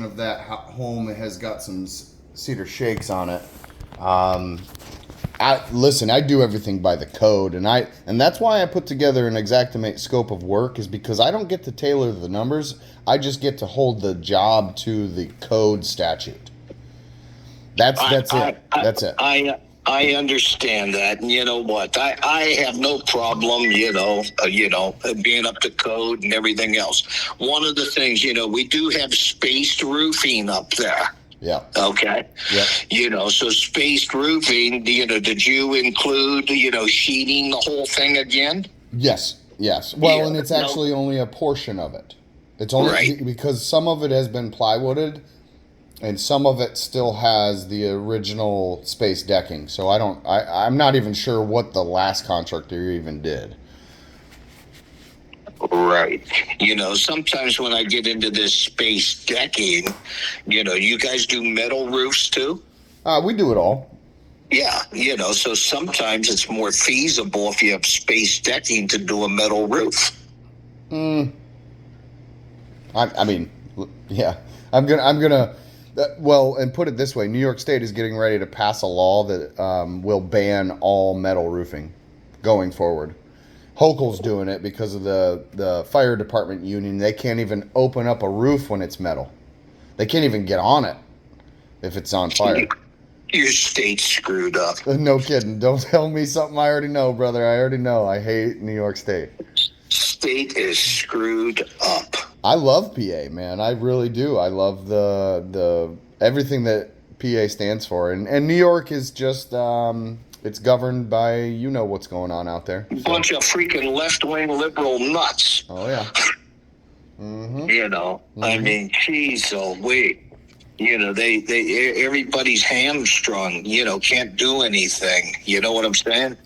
of that home has got some cedar shakes on it. Um, listen, I do everything by the code, and that's why I put together an Xactimate scope of work, is because I don't get to tailor the numbers. I just get to hold the job to the code statute. That's it. That's it. I understand that, and you know what? I have no problem, being up to code and everything else. One of the things, we do have spaced roofing up there. Yeah. Okay. Yeah. So spaced roofing, did you include, sheeting the whole thing again? Yes. Yes. Well, Yeah, and it's actually only a portion of it. It's only Right. because some of it has been plywooded, and some of it still has the original space decking. So I'm not even sure what the last contractor even did. Right. Sometimes when I get into this space decking, you guys do metal roofs too? We do it all. Yeah, so sometimes it's more feasible if you have space decking to do a metal roof. Mm, I mean, yeah. I'm gonna. Well, and put it this way: New York State is getting ready to pass a law that will ban all metal roofing going forward. Hochul's doing it because of the fire department union. They can't even open up a roof when it's metal. They can't even get on it if it's on fire. Your state's screwed up. No kidding. Don't tell me something I already know, brother. I already know. I hate New York State. State is screwed up. I love PA, man. I really do. I love the everything that PA stands for, and New York is just it's governed by what's going on out there. So. Bunch of freaking left-wing liberal nuts. Oh yeah. Mm-hmm. I mean, geez, wait. They everybody's hamstrung. Can't do anything. You know what I'm saying?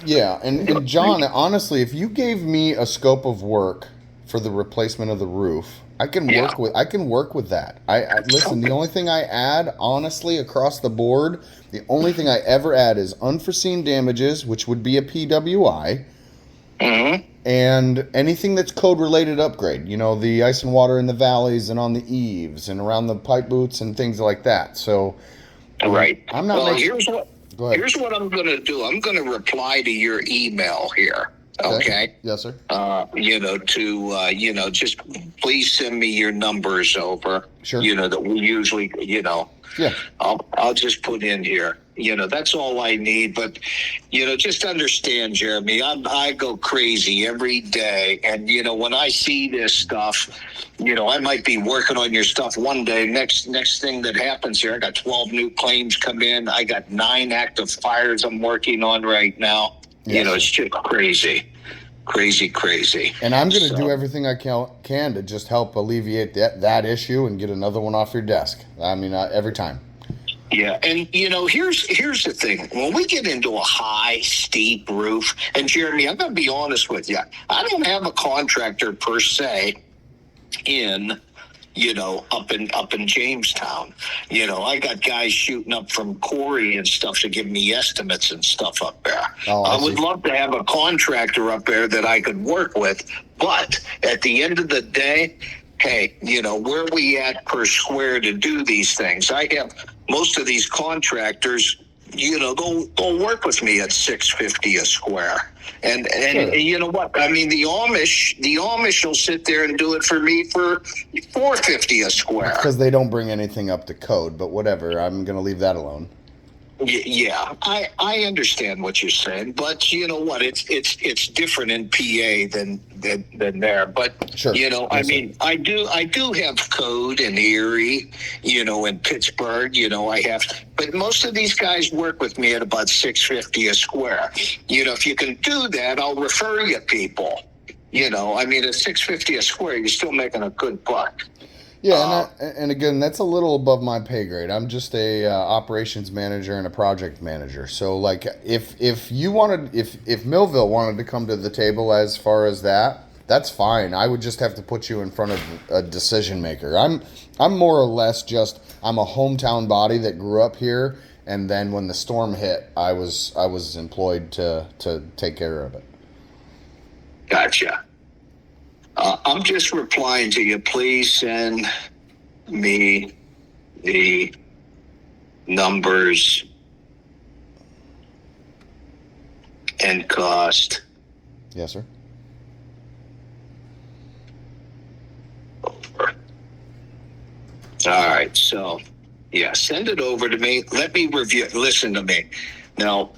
Yeah, and John, honestly, if you gave me a scope of work for the replacement of the roof, I can work with that. I listen. The only thing I add, honestly, across the board, the only thing I ever add is unforeseen damages, which would be a PWI, and anything that's code related upgrade. The ice and water in the valleys and on the eaves and around the pipe boots and things like that. So, right. I'm not. Well, Here's what I'm going to do. I'm going to reply to your email here. Okay. Yes, sir. Just please send me your numbers over. Sure. That we usually, Yeah. I'll just put in here. That's all I need. But, just understand, Jeremy, I go crazy every day. And, when I see this stuff, I might be working on your stuff one day. Next thing that happens here, I got 12 new claims come in. I got 9 active fires I'm working on right now. Yes. It's just crazy. Crazy. And I'm going to do everything I can to just help alleviate that issue and get another one off your desk. I mean, every time. Yeah, and here's the thing. When we get into a high, steep roof, and Jeremy, I'm going to be honest with you, I don't have a contractor per se in up in Jamestown. I got guys shooting up from Corey and stuff to give me estimates and stuff up there. Oh, I would love to have a contractor up there that I could work with, but at the end of the day, hey, where we at per square to do these things? I have most of these contractors, they'll work with me at $650 a square. And Sure. you know what? I mean, the Amish will sit there and do it for me for $450 a square. Because they don't bring anything up to code, but whatever. I'm going to leave that alone. Yeah, I understand what you're saying, but you know what? It's different in PA than there. But Sure. I mean, I do have code in Erie, in Pittsburgh. I have, but most of these guys work with me at about $650 a square. If you can do that, I'll refer you people. I mean, at $650 a square, you're still making a good buck. Yeah, and again, that's a little above my pay grade. I'm just a operations manager and a project manager. So, like, if Millville wanted to come to the table as far as that, that's fine. I would just have to put you in front of a decision maker. I'm more or less just I'm a hometown body that grew up here, and then when the storm hit, I was employed to take care of it. Gotcha. I'm just replying to you. Please send me the numbers and cost. Yes, sir. Over. All right, so yeah, send it over to me. Let me review it. Listen to me. Now,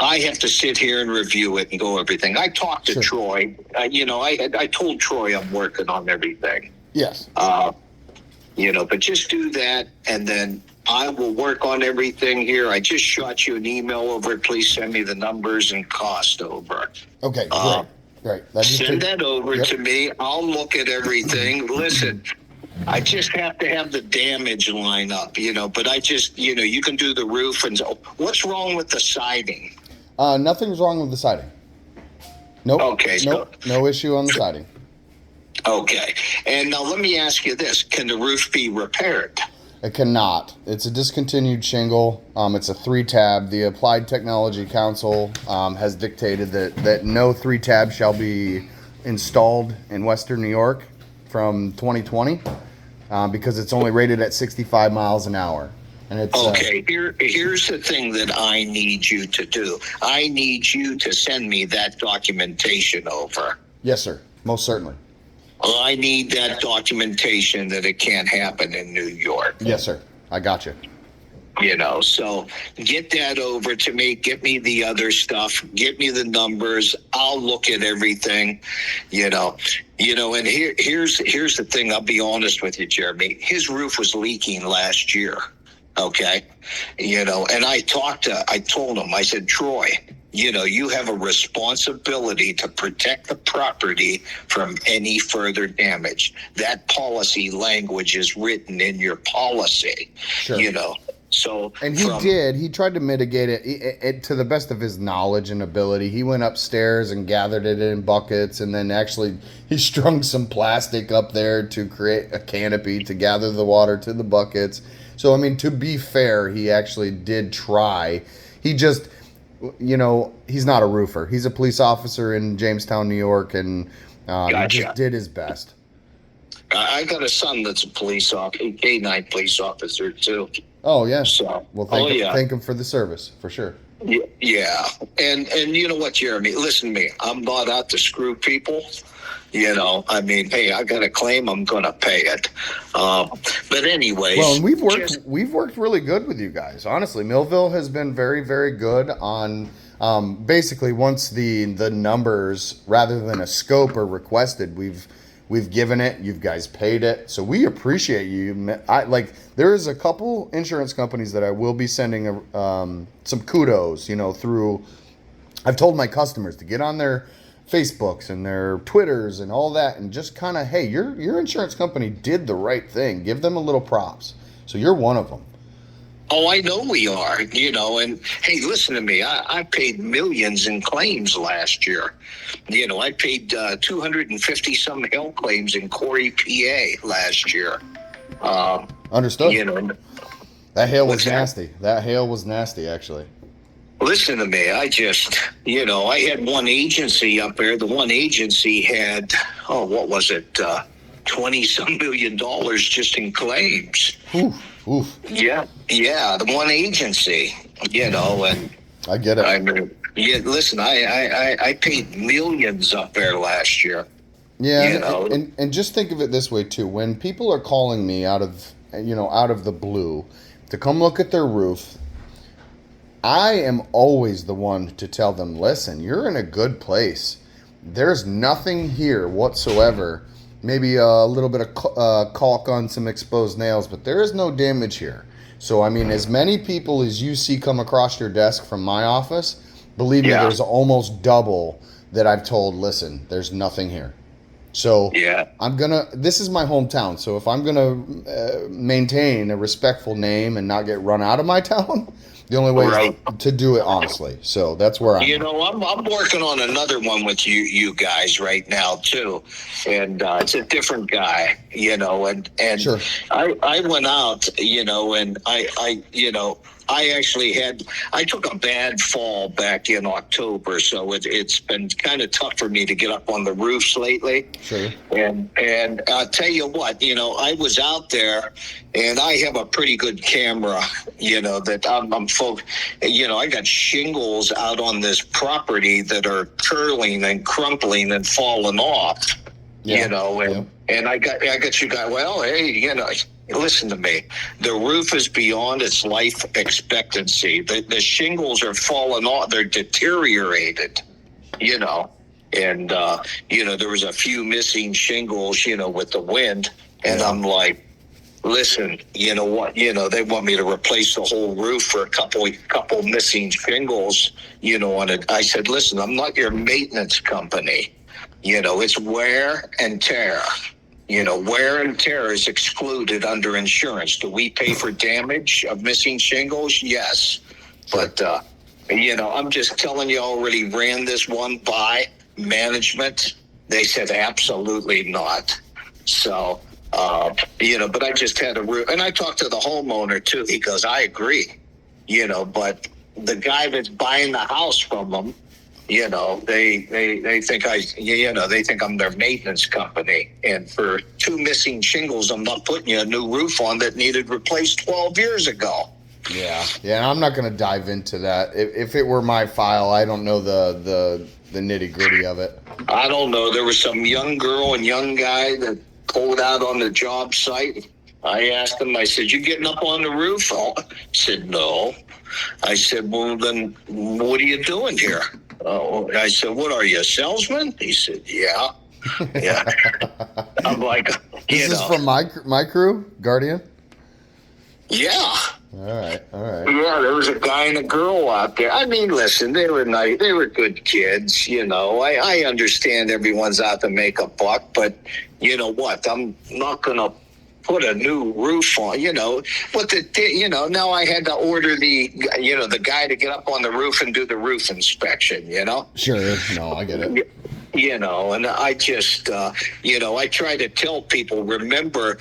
I have to sit here and review it and go everything. I talked to Sure. Troy. I told Troy I'm working on everything. Yes. But just do that, and then I will work on everything here. I just shot you an email over. Please send me the numbers and cost over. Okay, great. Great. Send that over to me. I'll look at everything. Listen, I just have to have the damage line up, but I just, you can do the roof. And what's wrong with the siding? Nothing's wrong with the siding. Nope. Okay. Nope. No issue on the siding. Okay. And now let me ask you this. Can the roof be repaired? It cannot. It's a discontinued shingle. It's a 3-tab. The Applied Technology Council has dictated that no 3-tab shall be installed in Western New York from 2020 because it's only rated at 65 miles an hour. And it's okay. Here's the thing that I need you to do. I need you to send me that documentation over. Yes, sir. Most certainly. I need that documentation that it can't happen in New York. Yes, sir. I got you. So get that over to me. Get me the other stuff. Get me the numbers. I'll look at everything. And here's the thing. I'll be honest with you, Jeremy. His roof was leaking last year. Okay, and I told him. I said, Troy, you have a responsibility to protect the property from any further damage. That policy language is written in your policy. Sure. So and he tried to mitigate it to the best of his knowledge and ability. He went upstairs and gathered it in buckets, and then actually he strung some plastic up there to create a canopy to gather the water to the buckets. So, I mean, to be fair, he actually did try. He just, he's not a roofer. He's a police officer in Jamestown, New York, and he just did his best. I got a son that's a police officer, K-9 police officer, too. Oh, yeah. So, well, thank him for the service, for sure. Yeah. And you know what, Jeremy? Listen to me. I'm not out to screw people. Hey, I got a claim, I'm going to pay it. But anyways. Well, and we've worked really good with you guys. Honestly, Millville has been very, very good on basically once the numbers rather than a scope are requested, we've given it, you guys paid it. So we appreciate you. There is a couple insurance companies that I will be sending some kudos, through. I've told my customers to get on their Facebooks and their Twitters and all that, and just kind of, hey, your insurance company did the right thing. Give them a little props. So you're one of them. Oh, I know we are, and hey, listen to me. I paid millions in claims last year. I paid 250 some hail claims in Corey, PA last year. Understood. That hail was nasty. That hail was nasty, actually. Listen to me. I just, I had one agency up there. The one agency had, what was it? 20-some million just in claims. Oof. Yeah. The one agency, and I get it. I mean, listen, I paid millions up there last year. Yeah. And just think of it this way too. When people are calling me out of the blue to come look at their roof, I am always the one to tell them, listen, you're in a good place. There's nothing here whatsoever. Maybe a little bit of caulk on some exposed nails, but there is no damage here. So, I mean, as many people as you see come across your desk from my office, believe me, there's almost double that I've told, listen, there's nothing here. So this is my hometown. So if I'm going to maintain a respectful name and not get run out of my town, the only way is to do it honestly. So that's where I'm. I'm working on another one with you guys right now too, and it's a different guy. And Sure. I went out, and I I took a bad fall back in October, so it's been kind of tough for me to get up on the roofs lately. Sure. And I'll tell you what, I was out there, and I have a pretty good camera, that I got shingles out on this property that are curling and crumpling and falling off, and I got you guys, well, hey, listen to me. The roof is beyond its life expectancy. The shingles are falling off. They're deteriorated, and, there was a few missing shingles, with the wind. And I'm like, listen, you know what? They want me to replace the whole roof for a couple missing shingles, on it. I said, listen, I'm not your maintenance company. It's wear and tear. Wear and tear is excluded under insurance. Do we pay for damage of missing shingles? Yes. But, I'm just telling you, I already ran this one by management. They said absolutely not. So, but I just had and I talked to the homeowner too. He goes, I agree, but the guy that's buying the house from them, they think they think I'm their maintenance company. And for 2 missing shingles, I'm not putting you a new roof on that needed replaced 12 years ago. Yeah. Yeah. I'm not going to dive into that. If it were my file, I don't know the nitty gritty of it. I don't know. There was some young girl and young guy that pulled out on the job site. I asked him, I said, you getting up on the roof? Oh, he said, no. I said, well, then what are you doing here? Oh, I said, what are you, a salesman? He said, yeah. Yeah. I'm like, this is from my crew, Guardian? Yeah. All right. Yeah, there was a guy and a girl out there. I mean, listen, they were nice. They were good kids, I understand everyone's out to make a buck, but you know what? I'm not going to put a new roof on, But now I had to order the guy to get up on the roof and do the roof inspection, Sure. No, I get it. And I just, I try to tell people, remember,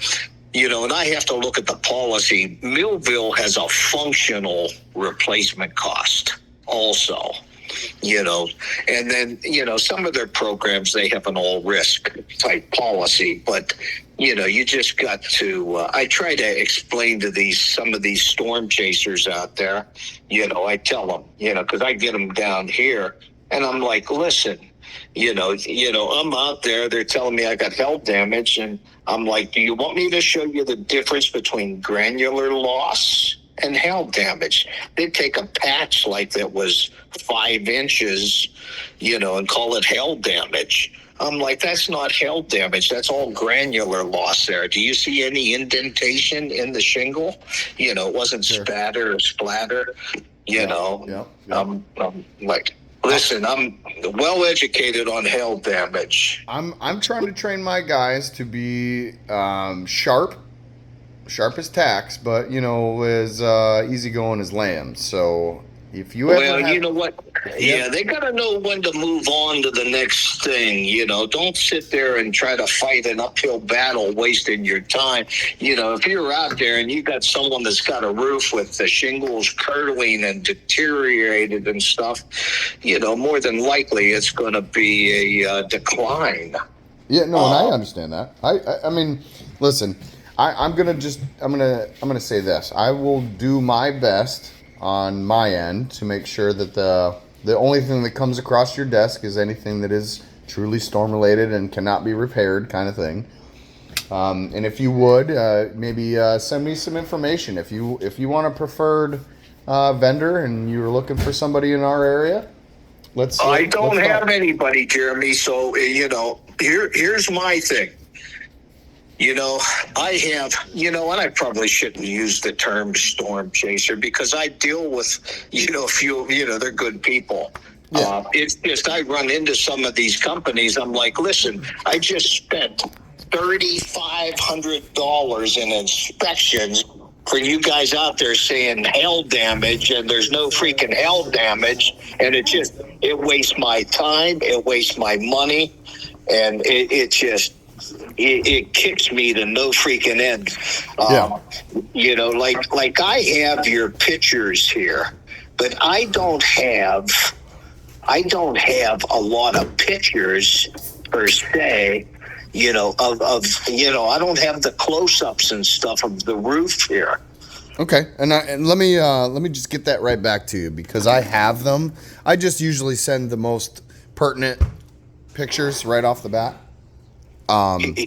and I have to look at the policy. Millville has a functional replacement cost also, and then, some of their programs, they have an all risk type policy, but, you just got to, I try to explain to some of these storm chasers out there, I tell them, because I get them down here and I'm like, listen, I'm out there, they're telling me I got hail damage, and I'm like, do you want me to show you the difference between granular loss and hail damage? They take a patch like that was 5 inches, and call it hail damage. I'm like, that's not hail damage. That's all granular loss there. Do you see any indentation in the shingle? It wasn't spatter or splatter, Yeah. I'm like, listen, I'm well educated on hail damage. I'm trying to train my guys to be sharp as tacks, but as easygoing as lambs. So if you you know what? Yeah, they got to know when to move on to the next thing. Don't sit there and try to fight an uphill battle, wasting your time. If you're out there and you got someone that's got a roof with the shingles curdling and deteriorated and stuff, more than likely it's going to be a decline. Yeah, no, and I understand that. I mean, listen, I'm gonna say this. I will do my best on my end to make sure that the only thing that comes across your desk is anything that is truly storm related and cannot be repaired, kind of thing. And if you would, maybe send me some information. If you want a preferred vendor and you're looking for somebody in our area, I don't have anybody, Jeremy. So here's my thing. I have, and I probably shouldn't use the term storm chaser because I deal with, a few, they're good people. Yeah. It's just I run into some of these companies. I'm like, listen, I just spent $3,500 in inspections for you guys out there saying hail damage, and there's no freaking hail damage, and it wastes my time, it wastes my money, and it just, it kicks me to no freaking end. Yeah. You know, like I have your pictures here, but I don't have a lot of pictures per se. You know, of I don't have the close-ups and stuff of the roof here. Okay, and let me just get that right back to you because I have them. I just usually send the most pertinent pictures right off the bat. And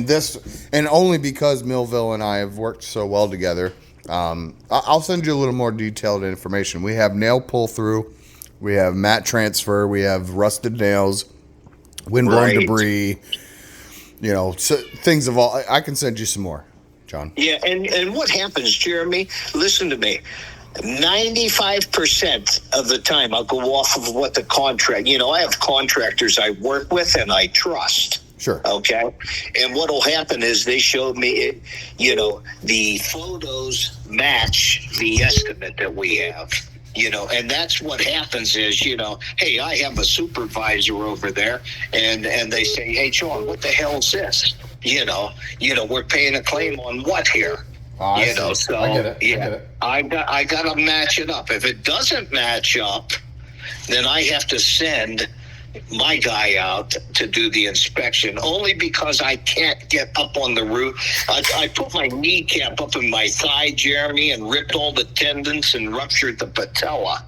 this, and only because Millville and I have worked so well together. I'll send you a little more detailed information. We have nail pull through, we have mat transfer, we have rusted nails, windblown Right. debris. You know, so things of all. I can send you some more, John. Yeah, and what happens, Jeremy? Listen to me. 95% of the time, I'll go off of what the contract. You know, I have contractors I work with and I trust. Sure. Okay. And what'll happen is they showed me, the photos match the estimate that we have. And that's what happens is, hey, I have a supervisor over there, and they say, hey, John, what the hell's this? We're paying a claim on what here? I So I get it. yeah, I get it. I got to match it up. If it doesn't match up, then I have to send my guy out to do the inspection, only because I can't get up on the roof. I put my kneecap up in my thigh, Jeremy, and ripped all the tendons and ruptured the patella.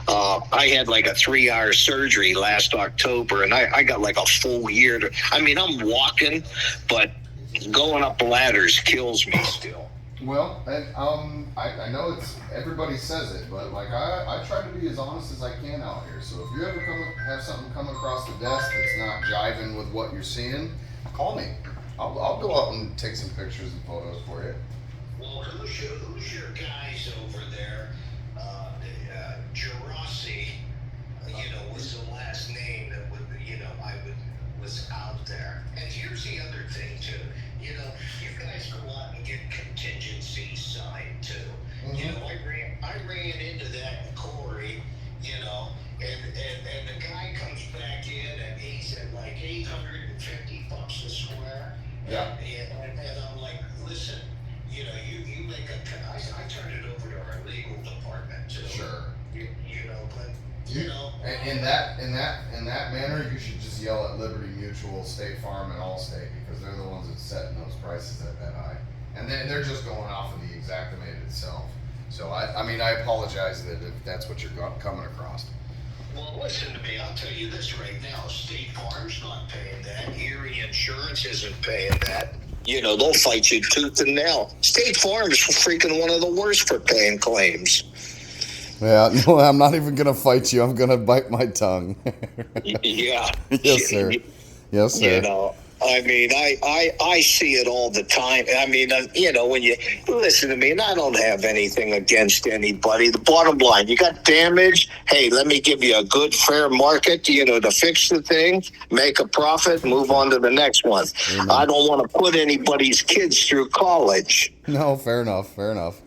I had like a 3-hour surgery last October, and I got like a full year I'm walking, but going up ladders kills me still. Well, and I know it's everybody says it, but like I try to be as honest as I can out here. So if you ever have something come across the desk that's not jiving with what you're seeing, call me. I'll go out and take some pictures and photos for you. Well, who's your guys over there? Gerasi, was the last name that was out there. And here's the other thing too. You guys go out and get contingency signed too. Mm-hmm. I ran into that in Corey, and the guy comes back in and he's at like $850 a square. Yeah. And I'm like, listen, you make I turn it over to our legal department too. Sure. But In that manner, you should just yell at Liberty Mutual, State Farm, and Allstate because they're the ones that setting those prices at that high, and they're just going off of the Xactimate itself. So I apologize that if that's what you're coming across. Well, listen to me. I'll tell you this right now. State Farm's not paying that. Erie Insurance isn't paying that. They'll fight you tooth and nail. State Farm is freaking one of the worst for paying claims. Yeah, no, I'm not even gonna fight you. I'm gonna bite my tongue. Yeah. Yes, sir. Yes, sir. I see it all the time. When you listen to me, and I don't have anything against anybody. The bottom line, you got damage. Hey, let me give you a good, fair market, to fix the thing, make a profit, move on to the next one. Amen. I don't want to put anybody's kids through college. No, fair enough. Fair enough.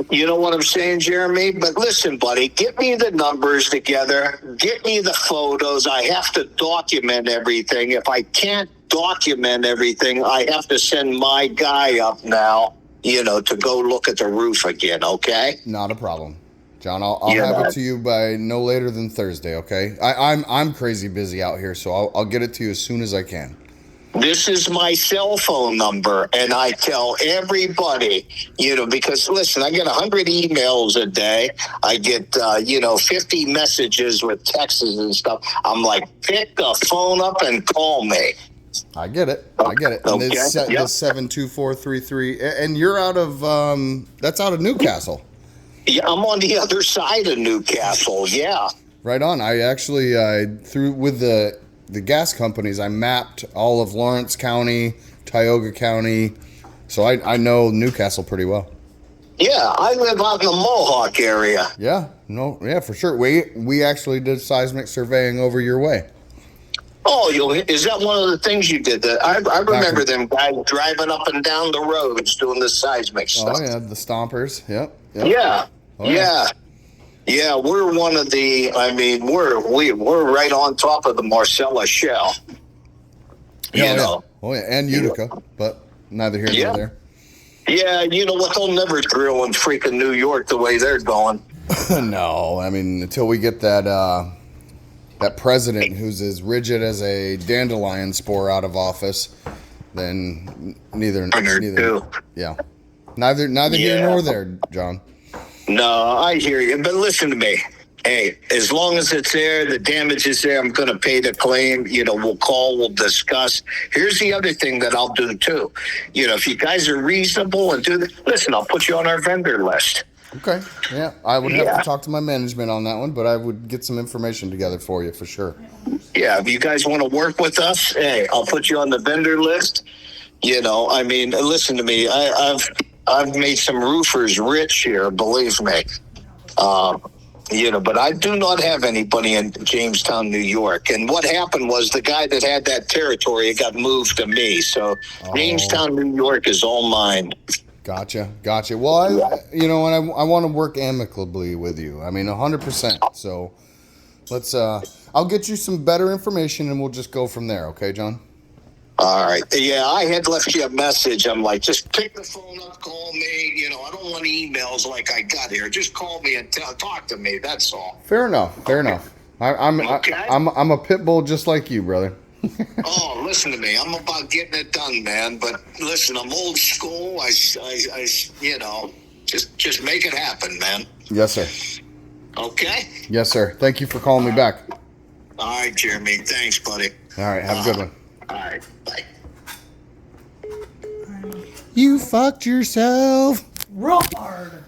You know what I'm saying, Jeremy? But listen, buddy, get me the numbers together. Get me the photos. I have to document everything. If I can't document everything, I have to send my guy up now, to go look at the roof again, okay? Not a problem. John, I'll have it to you by no later than Thursday, okay? I'm crazy busy out here, so I'll get it to you as soon as I can. This is my cell phone number, and I tell everybody, because listen, I get 100 emails a day. I get, 50 messages with texts and stuff. I'm like, pick the phone up and call me. I get it. And Okay. the 72433, and you're out of that's out of Newcastle. Yeah, I'm on the other side of Newcastle. Yeah. Right on. I actually through with the gas companies, I mapped all of Lawrence County, Tioga County, so I know Newcastle pretty well. Yeah, I live out in the Mohawk area. Yeah, for sure. We actually did seismic surveying over your way. Oh, is that one of the things you did? I remember them guys driving up and down the roads doing the seismic stuff. Oh yeah, the stompers. Yep. Yeah. Oh, yeah. Yeah, we're one of the. We're right on top of the Marcellus Shell. You yeah. know. Oh yeah, and Utica, but neither here Yeah. nor there. Yeah, you know what? They'll never drill in freaking New York the way they're going. No, I mean until we get that president who's as rigid as a dandelion spore out of office, then neither. Too. Yeah, neither here Yeah. nor there, John. No, I hear you. But listen to me. Hey, as long as it's there, the damage is there, I'm going to pay the claim. You know, we'll call, we'll discuss. Here's the other thing that I'll do, too. You know, if you guys are reasonable and do this, listen, I'll put you on our vendor list. Okay, yeah, I would have Yeah. to talk to my management on that one, but I would get some information together for you for sure. Yeah, if you guys want to work with us, hey, I'll put you on the vendor list. You know, I mean, listen to me. I've made some roofers rich here, believe me. You know, but I do not have anybody in Jamestown, New York. And what happened was the guy that had that territory, it got moved to me. So Jamestown, New York is all mine. Gotcha. Well, I want to work amicably with you. I mean, 100%. So let's. I'll get you some better information, and we'll just go from there. Okay, John? All right. Yeah, I had left you a message. I'm like, just pick the phone up, call me. You know, I don't want emails like I got here. Just call me and talk to me. That's all. Fair enough. I'm a pit bull just like you, brother. Oh, listen to me. I'm about getting it done, man. But listen, I'm old school. I you know, just make it happen, man. Yes, sir. Okay. Yes, sir. Thank you for calling me back. All right, Jeremy. Thanks, buddy. All right. Have a good one. All right. Bye. You fucked yourself. Real hard.